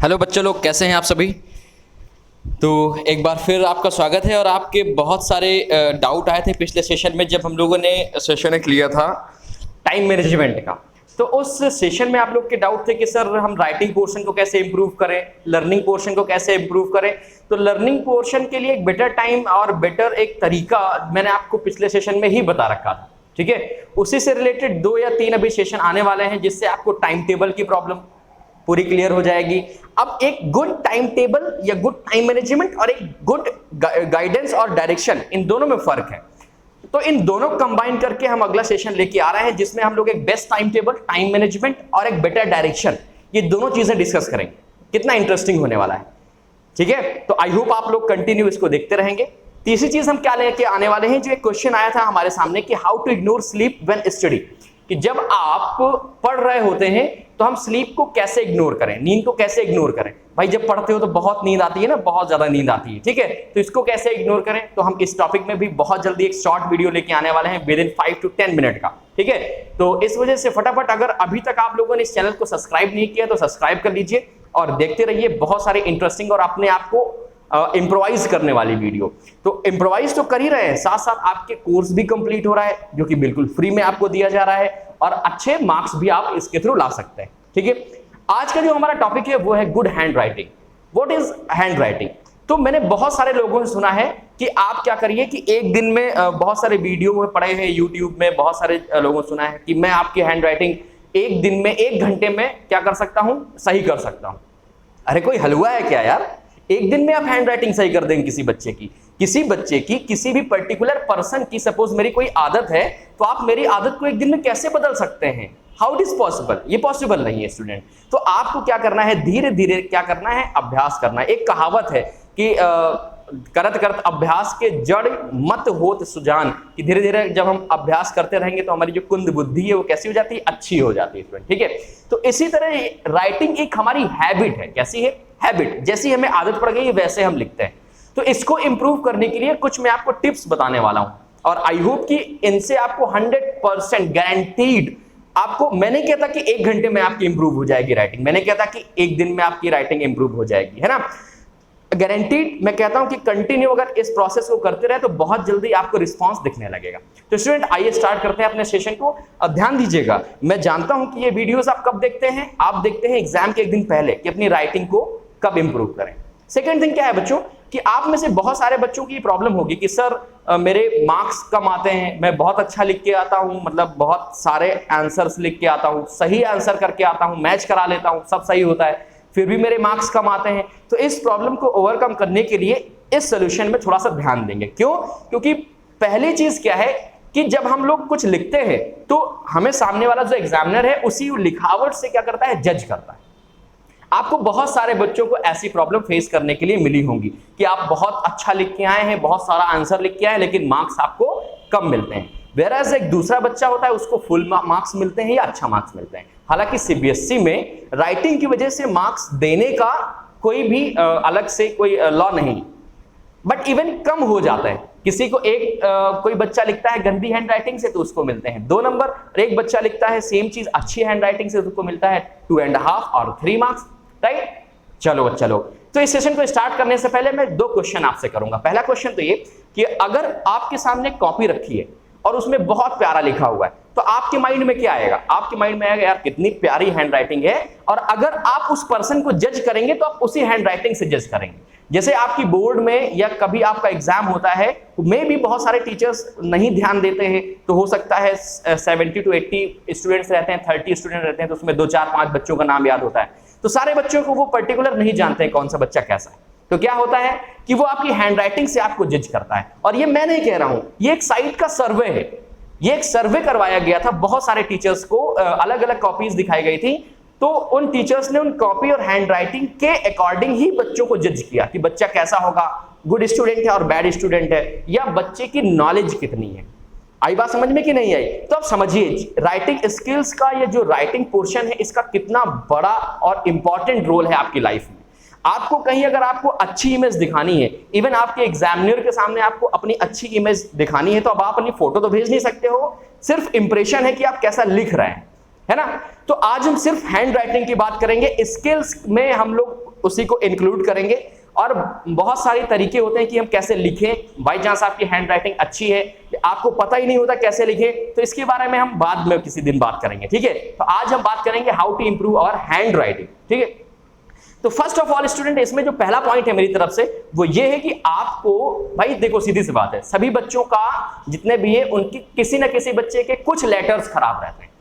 Hello बच्चे लोग, कैसे हैं आप सभी। तो एक बार फिर आपका स्वागत है। और आपके बहुत सारे डाउट आए थे पिछले सेशन में, जब हम लोगों ने सेशन एक लिया था टाइम मैनेजमेंट का। तो उस सेशन में आप लोग के डाउट थे कि सर हम राइटिंग पोर्शन को कैसे इंप्रूव करें, लर्निंग पोर्शन को कैसे इंप्रूव करें। तो लर्निंग पोर्शन के लिए एक बेटर टाइम और बेटर एक तरीका मैंने आपको पिछले सेशन में ही बता रखा था, ठीक है। उसी से रिलेटेड 2 या 3 अभी सेशन आने वाले हैं, जिससे आपको टाइम टेबल की प्रॉब्लम पूरी क्लियर हो जाएगी। अब एक गुड टाइम टेबल या गुड टाइम मैनेजमेंट और एक गुड गाइडेंस और डायरेक्शन, इन दोनों में फर्क है। तो इन दोनों कंबाइन करके हम अगला सेशन लेके आ रहे हैं, जिसमें हम लोग एक best time table, time management और एक बेटर डायरेक्शन, ये दोनों चीजें डिस्कस करेंगे। कितना इंटरेस्टिंग होने वाला है, ठीक है। तो आई होप आप लोग कंटिन्यू इसको देखते रहेंगे। तीसरी चीज हम क्या लेके आने वाले हैं, जो एक क्वेश्चन आया था हमारे सामने कि how to ignore sleep when study, कि जब आप पढ़ रहे होते हैं तो हम स्लीप को कैसे इग्नोर करें, नींद को कैसे इग्नोर करें। भाई जब पढ़ते हो तो बहुत नींद आती है ना, बहुत ज्यादा नींद आती है, ठीक है। तो इसको कैसे इग्नोर करें, तो हम इस टॉपिक में भी बहुत जल्दी एक शॉर्ट वीडियो लेके आने वाले हैं विद इन 5 to 10 मिनट का, ठीक है। तो इस वजह से फटाफट, अगर अभी तक आप लोगों ने इस चैनल को सब्सक्राइब नहीं किया तो सब्सक्राइब कर लीजिए और देखते रहिए बहुत सारे इंटरेस्टिंग और अपने आप को इम्प्रोवाइज करने वाली वीडियो। तो इम्प्रोवाइज तो कर ही रहे हैं, साथ साथ आपके कोर्स भी कंप्लीट हो रहा है, जो कि बिल्कुल फ्री में आपको दिया जा रहा है, और अच्छे मार्क्स भी आप इसके थ्रू ला सकते हैं, ठीक है। आज का जो हमारा टॉपिक है वो है good hand writing. What is hand writing. तो मैंने बहुत सारे लोगों से सुना है कि आप क्या करिए कि एक दिन में, बहुत सारे वीडियो में पढ़े हैं यूट्यूब में, बहुत सारे लोगों ने सुना है कि मैं आपकी हैंड राइटिंग एक दिन में 1 घंटे में क्या कर सकता हूं, सही कर सकता हूं। अरे कोई हलवा है क्या यार, एक दिन में आप हैंड राइटिंग सही कर देंगे किसी बच्चे की, किसी भी पर्टिकुलर पर्सन की। सपोज मेरी कोई आदत है, तो आप मेरी आदत को एक दिन में कैसे बदल सकते हैं, हाउ इट इज पॉसिबल। ये पॉसिबल नहीं है स्टूडेंट। तो आपको क्या करना है, धीरे धीरे क्या करना है, अभ्यास करना है। एक कहावत है कि करत करत अभ्यास के जड़ मत होत सुजान, कि धीरे धीरे जब हम अभ्यास करते रहेंगे तो हमारी जो कुंद बुद्धि है वो कैसी हो जाती है, अच्छी हो जाती है स्टूडेंट, ठीक है। तो इसी तरह राइटिंग एक हमारी हैबिट है। कैसी है, हैबिट। जैसी हमें आदत पड़ गई वैसे हम लिखते हैं। तो इसको इंप्रूव करने के लिए कुछ मैं आपको टिप्स बताने वाला हूं, और आई होप कि इनसे आपको 100% गारंटीड, आपको, मैंने कहता कि 1 घंटे में आपकी इंप्रूव हो जाएगी राइटिंग, मैंने कहता कि 1 दिन में आपकी राइटिंग इंप्रूव हो जाएगी, है ना। गारंटीड मैं कहता हूं कि कंटिन्यू अगर इस प्रोसेस को करते रहे तो बहुत जल्दी आपको रिस्पांस दिखने लगेगा। तो स्टूडेंट आइए स्टार्ट करते हैं अपने सेशन को। अब ध्यान दीजिएगा, मैं जानता हूं कि ये वीडियोस आप कब देखते हैं, आप देखते हैं एग्जाम के 1 दिन पहले कि अपनी राइटिंग को कब इंप्रूव करें। सेकंड थिंग क्या है बच्चों, कि आप में से बहुत सारे बच्चों की प्रॉब्लम होगी कि सर मेरे मार्क्स कम आते हैं, मैं बहुत अच्छा लिख के आता हूं, मतलब बहुत सारे आंसर्स लिख के आता हूं, सही आंसर करके आता हूं, मैच करा लेता हूं, सब सही होता है, फिर भी मेरे मार्क्स कम आते हैं। तो इस प्रॉब्लम को ओवरकम करने के लिए इस सोल्यूशन में थोड़ा सा ध्यान देंगे। क्यों? क्योंकि पहली चीज क्या है कि जब हम लोग कुछ लिखते हैं तो हमें सामने वाला जो एग्जामिनर है उसी लिखावट से क्या करता है, जज करता है। आपको बहुत सारे बच्चों को ऐसी प्रॉब्लम फेस करने के लिए मिली होंगी कि आप बहुत अच्छा लिख के आए हैं, बहुत सारा आंसर लिख के आए, लेकिन मार्क्स आपको कम मिलते हैं। वेराज एक दूसरा बच्चा होता है, उसको फुल मार्क्स मिलते हैं या अच्छा मार्क्स मिलते हैं। हालांकि सीबीएसई में राइटिंग की वजह से मार्क्स देने का कोई भी अलग से कोई लॉ नहीं, बट इवन कम हो जाता है। किसी को कोई बच्चा लिखता है गंदी हैंड राइटिंग से तो उसको मिलते हैं 2 नंबर, और एक बच्चा लिखता है सेम चीज अच्छी हैंड राइटिंग से तो उसको मिलता है 2.5 और 3 मार्क्स, राइट। चलो बच्चा लोग, तो इस सेशन को स्टार्ट करने से पहले मैं 2 क्वेश्चन आपसे करूंगा। पहला क्वेश्चन तो ये कि अगर आपके सामने कॉपी रखी है और उसमें बहुत प्यारा लिखा हुआ है, तो आपके माइंड में क्या आएगा, आपके माइंड में आएगा यार कितनी प्यारी हैंड राइटिंग है। और अगर आप उस पर्सन को जज करेंगे तो आप उसी हैंड राइटिंग से जज करेंगे। जैसे आपकी बोर्ड में या कभी आपका एग्जाम होता है, में भी बहुत सारे टीचर्स नहीं ध्यान देते हैं, तो हो सकता है 70 to 80 स्टूडेंट्स रहते हैं, 30 स्टूडेंट रहते हैं, तो उसमें 2-4-5 बच्चों का नाम याद होता है, तो सारे बच्चों को वो पर्टिकुलर नहीं जानते हैं कौन सा बच्चा कैसा है। तो क्या होता है कि वो आपकी हैंड राइटिंग से आपको जज करता है। और ये मैं नहीं कह रहा हूं, ये एक साइट का सर्वे है, ये एक सर्वे करवाया गया था, बहुत सारे टीचर्स को अलग अलग कॉपीज दिखाई गई थी, तो उन टीचर्स ने उन कॉपी और हैंड राइटिंग के अकॉर्डिंग ही बच्चों को जज किया कि बच्चा कैसा होगा, गुड स्टूडेंट है और बैड स्टूडेंट है, या बच्चे की नॉलेज कितनी है। आई बात समझ में कि नहीं आई? तो आप समझिए राइटिंग स्किल्स का, ये जो राइटिंग पोर्शन है इसका कितना बड़ा और इंपॉर्टेंट रोल है आपकी लाइफ में। आपको कहीं अगर आपको अच्छी इमेज दिखानी है, इवन आपके एग्जामिनर के सामने आपको अपनी अच्छी इमेज दिखानी है, तो अब आप अपनी फोटो तो भेज नहीं सकते हो, सिर्फ इंप्रेशन है कि आप कैसा लिख रहे हैं, है ना। तो आज हम सिर्फ हैंड राइटिंग की बात करेंगे। स्किल्स में हम लोग उसी को इंक्लूड करेंगे। और बहुत सारे तरीके होते हैं कि हम कैसे लिखें। बाई चांस आपकी हैंड राइटिंग अच्छी है, आपको पता ही नहीं होता कैसे लिखें, तो इसके बारे में हम बाद में किसी दिन बात करेंगे, ठीक है। तो आज हम बात करेंगे how to improve our hand writing, ठीक है। तो फर्स्ट ऑफ ऑल स्टूडेंट, इसमें जो पहला पॉइंट है मेरी तरफ से वो ये है कि आपको, भाई देखो सीधी सी बात है, सभी बच्चों का जितने भी है उनकी किसी ना किसी बच्चे के कुछ लेटर्स खराब रहते हैं,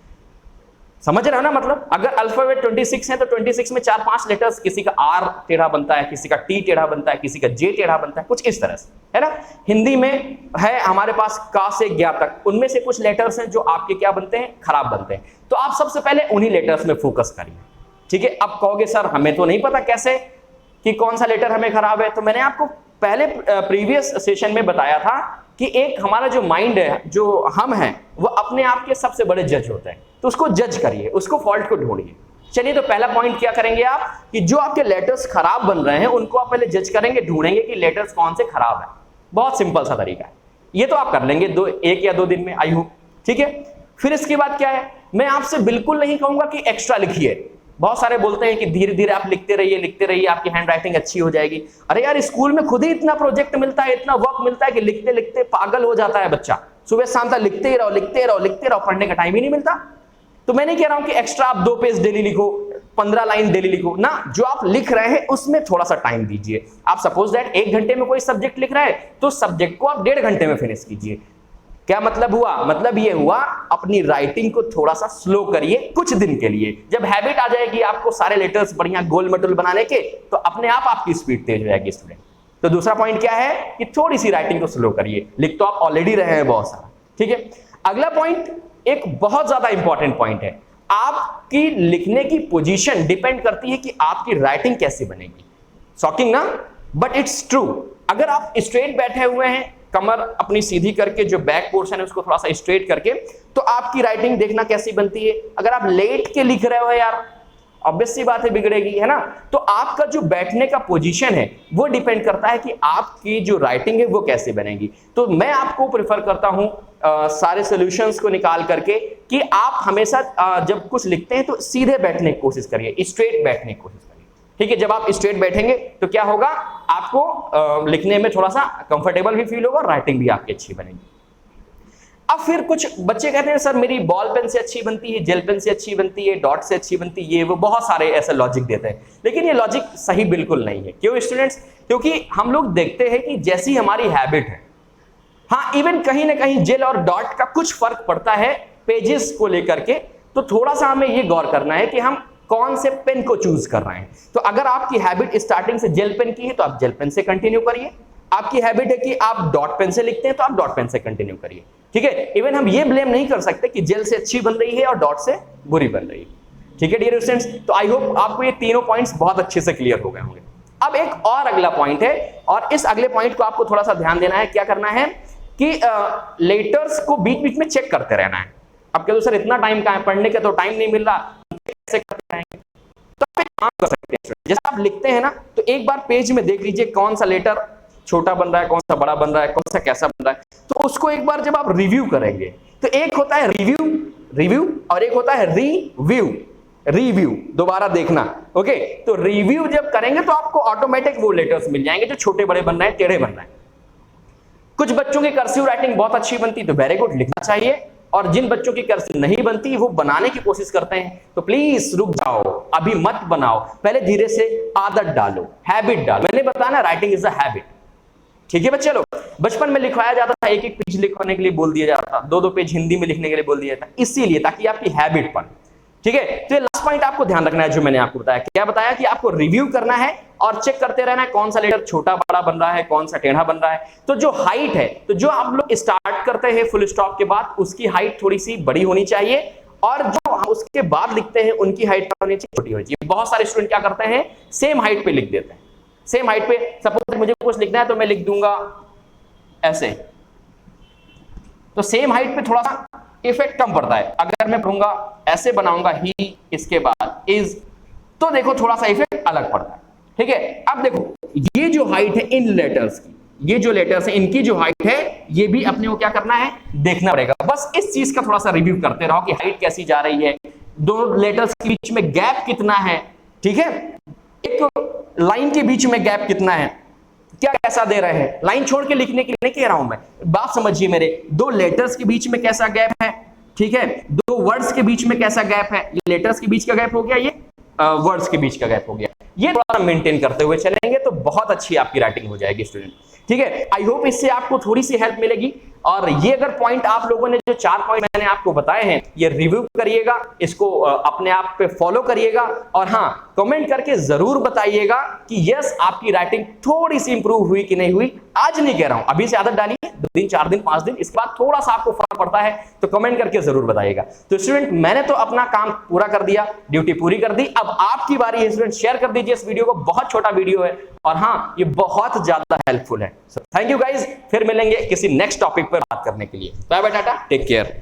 समझ रहे हो ना। मतलब अगर अल्फाबेट 26 है तो 26 में 4-5 लेटर्स, किसी का आर टेढ़ा बनता है, किसी का टी टेढ़ा बनता है, किसी का जे टेढ़ा बनता है, कुछ इस तरह से, है ना। हिंदी में है हमारे पास का से ज्ञा तक, उनमें से कुछ लेटर्स हैं जो आपके क्या बनते हैं, खराब बनते हैं। तो आप सबसे पहले उन्हीं लेटर्स में फोकस करिए, ठीक है। अब कहोगे सर हमें तो नहीं पता कैसे कि कौन सा लेटर हमें खराब है, तो मैंने आपको पहले प्रीवियस सेशन में बताया था कि एक हमारा जो माइंड है, जो हम हैं, वो अपने आप के सबसे बड़े जज होते हैं। तो उसको जज करिए, उसको फॉल्ट को ढूंढिए। चलिए, तो पहला पॉइंट क्या करेंगे आप कि जो आपके लेटर्स खराब बन रहे हैं उनको आप पहले जज करेंगे, ढूंढेंगे कि लेटर्स कौन से खराब है। बहुत सिंपल सा तरीका है, ये तो आप कर लेंगे 1 या 2 दिन में, आई होप, ठीक है। फिर इसके बाद क्या है, मैं आपसे बिल्कुल नहीं कहूंगा कि एक्स्ट्रा लिखिए। बहुत सारे बोलते हैं कि धीरे धीरे आप लिखते रहिए, आपकी हैंड राइटिंग अच्छी हो जाएगी। अरे यार, स्कूल में खुद ही इतना प्रोजेक्ट मिलता है, इतना वर्क मिलता है कि लिखते लिखते पागल हो जाता है बच्चा। सुबह शाम तक लिखते ही रहो, पढ़ने का टाइम ही नहीं मिलता। तो मैं नहीं कह रहा हूं कि एक्स्ट्रा आप 2 पेज डेली लिखो, 15 लाइन डेली लिखो ना। जो आप लिख रहे हैं उसमें थोड़ा सा टाइम दीजिए। आप सपोज दैट 1 घंटे में कोई सब्जेक्ट लिख रहा है तो सब्जेक्ट को आप 1.5 घंटे में फिनिश कीजिए। क्या मतलब हुआ, मतलब ये हुआ अपनी राइटिंग को थोड़ा सा स्लो करिए कुछ दिन के लिए। जब हैबिट आ जाएगी आपको सारे लेटर्स बढ़िया गोल मटोल बनाने के, तो अपने आप आपकी स्पीड तेज हो जाएगी स्टूडेंट। तो दूसरा पॉइंट क्या है कि थोड़ी सी राइटिंग को स्लो करिए। लिख तो आप ऑलरेडी रहे हैं बहुत सारा, ठीक है। अगला पॉइंट एक बहुत ज्यादा इंपॉर्टेंट पॉइंट है। आपकी लिखने की पोजीशन डिपेंड करती है कि आपकी राइटिंग कैसी बनेगी। शॉकिंग ना, बट इट्स ट्रू। अगर आप स्ट्रेट बैठे हुए हैं, कमर अपनी सीधी करके, जो बैक पोर्शन है उसको थोड़ा सा स्ट्रेट करके, तो आपकी राइटिंग देखना कैसी बनती है। अगर आप लेट के लिख रहे हो यार, ऑब्वियस सी बात है बिगड़ेगी, है ना। तो आपका जो बैठने का पोजीशन है वो डिपेंड करता है कि आपकी जो राइटिंग है वो कैसे बनेगी। तो मैं आपको प्रेफर करता हूं सारे सॉल्यूशंस को निकाल करके कि आप हमेशा जब कुछ लिखते हैं तो सीधे बैठने की कोशिश करिए, स्ट्रेट बैठने की कोशिश करिए, ठीक है। जब आप स्ट्रेट बैठेंगे तो क्या होगा, आपको लिखने में थोड़ा सा कंफर्टेबल भी फील होगा और राइटिंग भी आपकी अच्छी बनेगी। अब फिर कुछ बच्चे कहते हैं सर मेरी बॉल पेन से अच्छी बनती है, जेल पेन से अच्छी बनती है, डॉट से अच्छी बनती है, ये वो बहुत सारे ऐसे लॉजिक देते हैं। लेकिन ये लॉजिक सही बिल्कुल नहीं है। क्यों स्टूडेंट्स? क्योंकि हम लोग देखते हैं कि जैसी हमारी हैबिट है, हाँ इवन कहीं ना कहीं जेल और डॉट का कुछ फर्क पड़ता है पेजेस को लेकर के। तो थोड़ा सा हमें ये गौर करना है कि हम कौन से पेन को चूज कर रहे हैं। तो अगर आपकी हैबिट स्टार्टिंग से जेल पेन की है तो आप जेल पेन से कंटिन्यू करिए। आपकी हैबिट है कि आप डॉट पेन से लिखते हैं तो आप डॉट पेन से कंटिन्यू करिए, ठीक है। इवन हम ये ब्लेम नहीं कर सकते कि जेल से अच्छी बन रही है और डॉट से बुरी बन रही है, ठीक है डियर स्टूडेंट्स। तो आई होप आपको ये तीनों पॉइंट्स बहुत अच्छे से क्लियर हो गए होंगे। अब एक और अगला पॉइंट है, और इस अगले पॉइंट को आपको थोड़ा सा ध्यान देना है। क्या करना है कि लेटर्स को बीच बीच में चेक करते रहना है। अब क्या सर इतना टाइम कहां है, पढ़ने का तो टाइम नहीं मिल रहा, कैसे करते रहेंगे? तो आप एक काम कर सकते हैं, जैसे आप लिखते हैं ना, तो एक बार पेज में देख लीजिए कौन सा लेटर छोटा बन रहा है, कौन सा बड़ा बन रहा है, कौन सा कैसा बन रहा है। तो उसको एक बार जब आप रिव्यू करेंगे, तो एक होता है रिव्यू और एक होता है रिव्यू दोबारा देखना, ओके। तो रिव्यू जब करेंगे तो आपको ऑटोमेटिक वो लेटर्स मिल जाएंगे जो छोटे बड़े बन रहे हैं, टेढ़े बन रहे हैं। कुछ बच्चों की कर्सिव राइटिंग बहुत अच्छी बनती तो वेरी गुड, लिखना चाहिए। और जिन बच्चों की कर्सिव नहीं बनती वो बनाने की कोशिश करते हैं, तो प्लीज रुक जाओ, अभी मत बनाओ, पहले धीरे से आदत डालो, हैबिट डालो। मैंने बताया ना, राइटिंग इज अ हैबिट, ठीक है बच्चे लोग। बचपन में लिखवाया जाता था, एक पेज लिखवाने के लिए बोल दिया जाता था, 2 पेज हिंदी में लिखने के लिए बोल दिया जाता, इसीलिए ताकि आपकी हैबिट बने, ठीक है। तो ये लास्ट पॉइंट आपको ध्यान रखना है जो मैंने आपको बताया। क्या बताया कि आपको रिव्यू करना है और चेक करते रहना है कौन सा लेटर छोटा बड़ा बन रहा है, कौन सा टेढ़ा बन रहा है। तो जो हाइट है, तो जो आप लोग स्टार्ट करते हैं फुल स्टॉप के बाद, उसकी हाइट थोड़ी सी बड़ी होनी चाहिए, और जो उसके बाद लिखते हैं उनकी हाइट होनी चाहिए छोटी होनी चाहिए। बहुत सारे स्टूडेंट क्या करते हैं, सेम हाइट पे लिख देते हैं, सेम हाइट पे। सपोज मुझे कुछ लिखना है तो मैं लिख दूंगा ऐसे, तो सेम हाइट पे थोड़ा सा इफेक्ट कम पड़ता है। अगर मैं पढ़ूंगा ऐसे बनाऊंगा ही, इसके बाद इज, तो देखो थोड़ा सा इफेक्ट अलग पड़ता है, ठीक है। अब देखो ये जो हाइट है इन लेटर्स की, ये जो लेटर्स है इनकी जो हाइट है, ये भी अपने को क्या करना है, देखना पड़ेगा। बस इस चीज का थोड़ा सा रिव्यू करते रहो कि हाइट कैसी जा रही है, दो लेटर्स के बीच में गैप कितना है, ठीक है। एक लाइन के बीच में गैप कितना है, क्या कैसा दे रहे हैं, लाइन छोड़ के लिखने के लिए नहीं कह रहा हूं मैं, बात समझिए मेरे, दो लेटर्स के बीच में कैसा गैप है, ठीक है, दो वर्ड्स के बीच में कैसा गैप है, ये लेटर्स के बीच का गैप हो गया, ये वर्ड्स के बीच का गैप हो गया, ये थोड़ा मेंटेन करते हुए चलेंगे तो बहुत अच्छी आपकी राइटिंग हो जाएगी स्टूडेंट, ठीक है। आई होप इससे आपको थोड़ी सी हेल्प मिलेगी। और ये अगर पॉइंट आप लोगों ने जो 4 पॉइंट मैंने आपको बताए हैं, ये रिव्यू करिएगा, इसको अपने आप पे फॉलो करिएगा, और हाँ, कमेंट करके जरूर बताइएगा कि यस आपकी राइटिंग थोड़ी सी इंप्रूव हुई कि नहीं हुई। आज नहीं कह रहा हूं, अभी से आदत डालिए, 2 दिन 4 दिन 5 दिन, इसके बाद थोड़ा सा आपको फर्क पड़ता है तो कमेंट करके जरूर बताइएगा। तो स्टूडेंट, मैंने तो अपना काम पूरा कर दिया, ड्यूटी पूरी कर दी, अब आपकी बारी है स्टूडेंट, शेयर कर दीजिए इस वीडियो को, बहुत छोटा वीडियो है और हाँ, ये बहुत ज्यादा हेल्पफुल है। थैंक यू गाइज, फिर मिलेंगे किसी नेक्स्ट टॉपिक पर बात करने के लिए। Bye bye, tata, take care.